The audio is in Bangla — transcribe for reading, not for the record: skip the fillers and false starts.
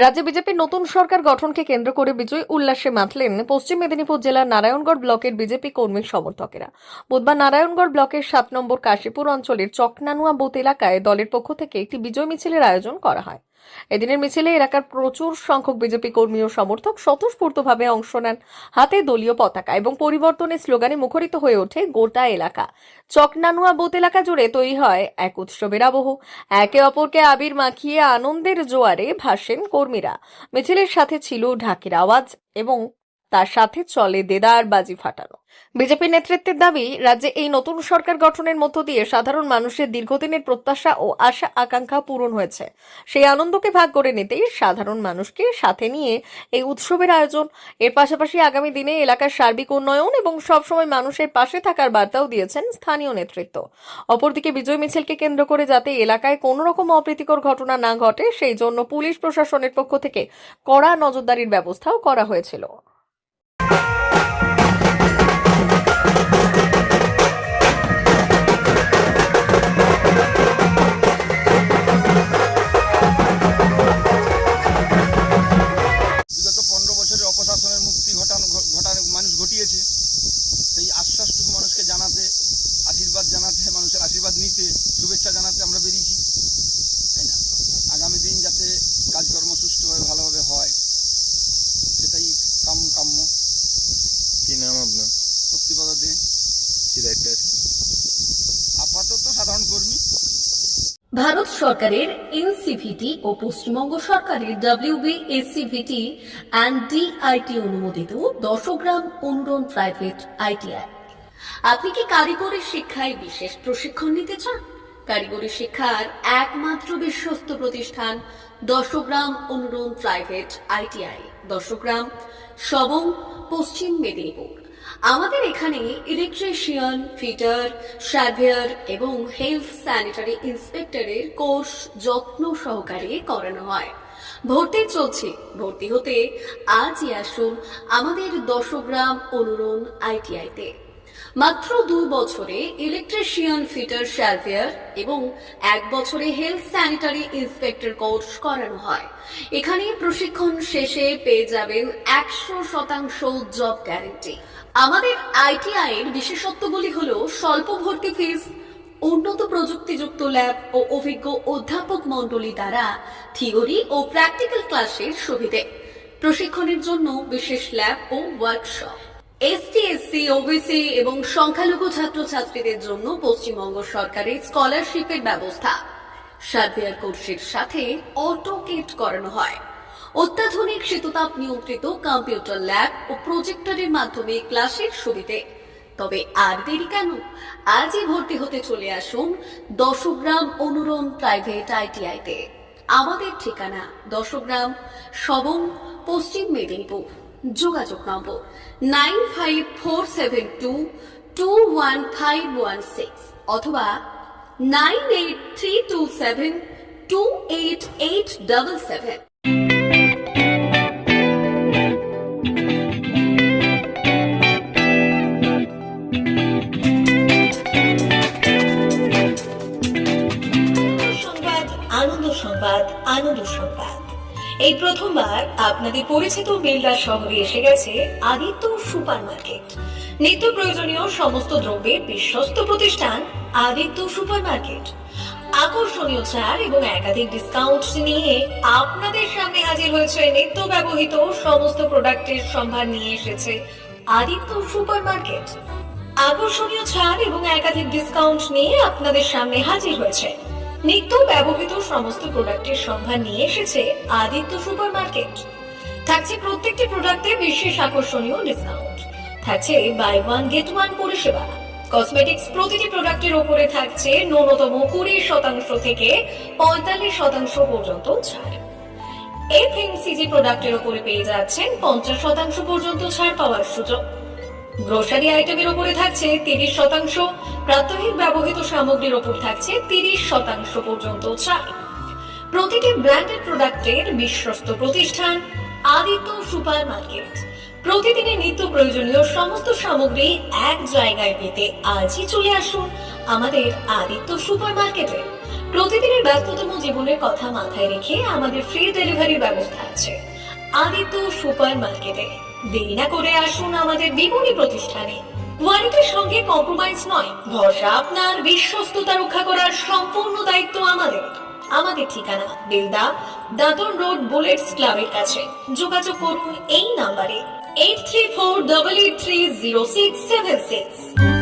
রাজ্যে বিজেপির নতুন সরকার গঠনকে কেন্দ্র করে বিজয় উল্লাসে মাতলেন পশ্চিম মেদিনীপুর জেলার নারায়ণগড় ব্লকের বিজেপি কর্মী সমর্থকেরা। বুধবার নারায়ণগড় ব্লকের 7 নম্বর কাশীপুর অঞ্চলের চকনানুয়া বুথ এলাকায় দলের পক্ষ থেকে একটি বিজয় মিছিলের আয়োজন করা হয়। এদিনের মিছিলে এলাকার প্রচুর সংখ্যক বিজেপি কর্মী ও সমর্থক স্বতঃস্ফূর্তভাবে অংশ নেন। হাতে দলীয় পতাকা এবং পরিবর্তনের স্লোগানে মুখরিত হয়ে ওঠে গোটা এলাকা। চকনানুয়া বুথ এলাকা জুড়ে তৈরি হয় এক উৎসবের আবহ। একে অপরকে আবির মাখিয়ে আনন্দের জোয়ারে ভাসেন কর্মীরা। মিছিলের সাথে ছিল ঢাকের আওয়াজ এবং তার সাথে চলে দেদার বাজি ফাটানো। বিজেপি নেতৃত্বের দাবি, রাজ্যে এই নতুন সরকার গঠনের মধ্য দিয়ে সাধারণ মানুষের দীর্ঘদিনের প্রত্যাশা ও আশা আকাঙ্ক্ষা পূরণ হয়েছে। সেই আনন্দকে ভাগ করে নিতেই সাধারণ মানুষকে সাথে নিয়ে এই উৎসবের আয়োজন। এর পাশাপাশি আগামী দিনে এলাকার সার্বিক উন্নয়ন এবং সবসময় মানুষের পাশে থাকার বার্তাও দিয়েছেন স্থানীয় নেতৃত্ব। অপরদিকে বিজয় মিছিলকে কেন্দ্র করে যাতে এলাকায় কোনো রকম অপ্রীতিকর ঘটনা না ঘটে, সেই জন্য পুলিশ প্রশাসনের পক্ষ থেকে কড়া নজরদারির ব্যবস্থাও করা হয়েছিল। বিগত 15 বছরের অপশাসনের মুক্তি ঘটানো মানুষ ঘটিয়েছে। সেই আশ্বাসটুকু মানুষকে জানাতে, আশীর্বাদ জানাতে, মানুষের আশীর্বাদ নিতে, শুভেচ্ছা জানাতে আমরা বেরিয়েছি, তাই না? আগামী দিন যাতে কাজকর্ম সুষ্ঠুভাবে ভালোভাবে হয়, সেটাই কাম্য। কি নাম আপনার? শক্তিপদ দে। কি দায়িত্ব আছে? আপাতত সাধারণ কর্মী। ভারত সরকারের এনসিভিটি ও পশ্চিমবঙ্গ সরকারের WBSCVT অ্যান্ড DIT অনুমোদিত 10 গ্রাম অনুরণ প্রাইভেট ITI। আপনি কি কারিগরি শিক্ষায় বিশেষ প্রশিক্ষণ নিতে চান? কারিগরি শিক্ষার একমাত্র বিশ্বস্ত প্রতিষ্ঠান 10 গ্রাম অনুরণ প্রাইভেট ITI, 10 গ্রাম, সবং, পশ্চিম মেদিনীপুর। আমাদের এখানে ইলেকট্রিশিয়ান, ফিটার, সার্ভেয়ার এবং হেলথ স্যানিটারি ইন্সপেক্টরের কোর্স যত্ন সহকারে করানো হয়। ভর্তি চলছে। ভর্তি হতে আজই আসুন আমাদের 10 গ্রাম অনুরণ ITI-তে। মাত্র 2 বছরে ইলেকট্রিশিয়ান, ফিটার, সার্ভেয়ার এবং 1 বছরে হেলথ স্যানিটারি ইন্সপেক্টর কোর্স করানো হয়। এখানে প্রশিক্ষণ শেষে পেয়ে যাবেন 100% জব গ্যারান্টি। আমাদের ITI এর বিশেষত্বগুলি হলো স্বল্প ভর্তি ফিস, উন্নত প্রযুক্তিযুক্ত ল্যাব ও অভিজ্ঞ অধ্যাপক মণ্ডলী দ্বারা থিওরি ও প্র্যাকটিক্যাল ক্লাসের সুবিধে, প্রশিক্ষণের জন্য বিশেষ ল্যাব ও ওয়ার্কশপ, ST, SC, OBC এবং সংখ্যালঘু ছাত্রছাত্রীদের জন্য পশ্চিমবঙ্গ সরকারের স্কলারশিপের ব্যবস্থা। সার্ভেয়ার কোর্সের সাথে অটোকেট করানো হয়। অত্যাধুনিক শীততাপ নিয়ন্ত্রিত কম্পিউটার ল্যাব ও প্রজেক্টরের মাধ্যমে ক্লাসের সুবিধে। তবে আর দেরি কেন? আজই ভর্তি হতে চলে আসুন 10 গ্রাম অনুরণ প্রাইভেট ITI-তে। আমাদের ঠিকানা 10 গ্রাম, সবং, পশ্চিম মেদিনীপুর। যোগাযোগ নম্বর 9547221516 অথবা 9832728877। আনন্দ সংবাদ, আনন্দ সংবাদ। এই প্রথমবার আপনাদের পরিচিত বেলদা শহরে এসে গেছে আদিত্য সুপার মার্কেট। নিত্য প্রয়োজনীয় সমস্ত দ্রব্যের বিশ্বস্ত প্রতিষ্ঠান আদিত্য সুপার মার্কেট। আকর্ষণীয় ছাড় এবং একাধিক ডিসকাউন্ট নিয়ে আপনাদের সামনে হাজির হয়েছে। নিত্য ব্যবহৃত সমস্ত প্রোডাক্টের সম্ভার নিয়ে এসেছে আদিত্য সুপার মার্কেট। আকর্ষণীয় ছাড় এবং একাধিক ডিসকাউন্ট নিয়ে আপনাদের সামনে হাজির হয়েছে। নিত্য ব্যবহৃত সমস্ত প্রোডাক্টের সম্ভার নিয়ে এসেছে আদিত্য সুপার মার্কেট। থাকছে প্রত্যেকটি প্রোডাক্টে বিশেষ আকর্ষণীয় ডিসকাউন্ট। থাকছে বাই ওয়ান গেট ওয়ান পরিষেবা। কসমেটিক্স প্রতিটি প্রোডাক্টের উপরে থাকছে ন্যূনতম 20% থেকে 45% পর্যন্ত ছাড়। FMCG প্রোডাক্টের উপরে পেয়ে যাচ্ছেন 50% পর্যন্ত ছাড় পাওয়ার সুযোগ। গ্রোসারি আইটেমের উপরে থাকছে 30%, প্রাত্যহিক ব্যবহৃত সামগ্রীর উপর থাকছে 30% পর্যন্ত ছাড়। প্রতিটি ব্র্যান্ডেড প্রোডাক্টের বিশ্বস্ত প্রতিষ্ঠান আদিত্য সুপার মার্কেট। প্রতিদিনের নিত্য প্রয়োজনীয় সমস্ত সামগ্রী এক জায়গায় পেতে আজই চলে আসুন আমাদের আদিত্য সুপার মার্কেটে। প্রতিদিনের ব্যস্ততম জীবনের কথা মাথায় রেখে আমাদের ফ্রি ডেলিভারির ব্যবস্থা আছে আদিত্য সুপার মার্কেটে। দেরি না করে আসুন আমাদের বিপণী প্রতিষ্ঠানে। কোয়ালিটির সঙ্গে কম্প্রোমাইজ নয়, ভরসা আপনার, বিশ্বস্ততা রক্ষা করার সম্পূর্ণ দায়িত্ব আমাদের। আমাদের ঠিকানা বেলদা, দাদন রোড, বুলেটস ক্লাবের কাছে। যোগাযোগ করুন এই নাম্বারে 8348830676।